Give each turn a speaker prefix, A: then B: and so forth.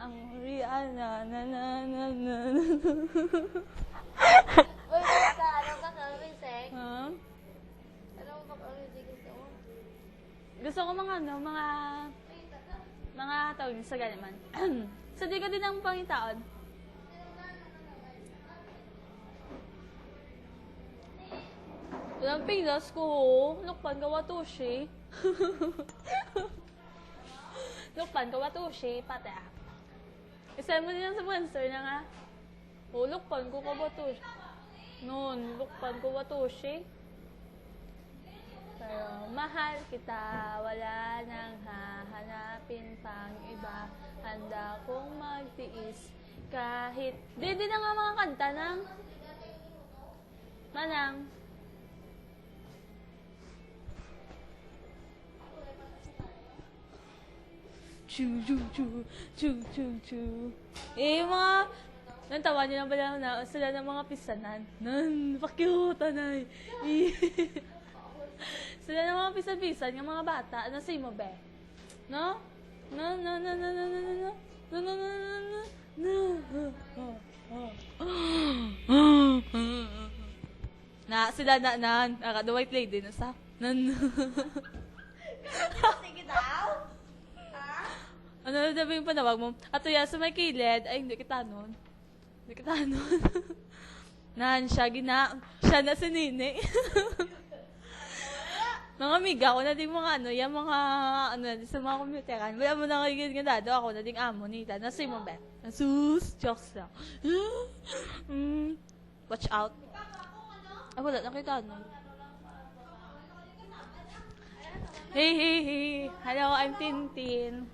A: Ang Rihanna, na na na na.
B: Uy, basta, ano ka kami, Sek?
A: Ha?
B: Ano ka kami, gusto mo?
A: Gusto ko mga tawag sa galiman. So, di ko din ang pangitaon. Walang pilas ko. Lukpan ka watushi. Lukpan ka watushi. Pate ah. Isa mo din sa monster na nga. O, lukpan ko ka watushi. Noon, lukpan ko watushi. Pero mahal kita, wala nang hahanapin pang iba. Handa kong magtiis kahit... Di na nga mga kanta ng... Manang. Chu, chu, chu, chu, chu, chu. Eh, mga... Nantawa niyo na ba na sila ng mga pisanan? Pakyuta na eh. Sila ng mga pisan-pisan, ng mga bata, ano sa'yo mo, be? No? No, no, no, no, no, no, no, no, no, no, no, no, na, sila na, the white lady, na sa,
B: Sige daw? Ha?
A: ano na sabi yung panawag mo? Ato yan, sa may kilid, ay, hindi kita nun. Hindi kita nun. Siya na si Nini. Mga amiga ko na din mga sa mga computeran. Wala mo na kagigil nga dado, ako na din amo nita. Nasa mo ba? Nasus, jokes lang. Watch out. Ay, wala, nakita nun. Hey, hey, hey. Hello, I'm Tintin.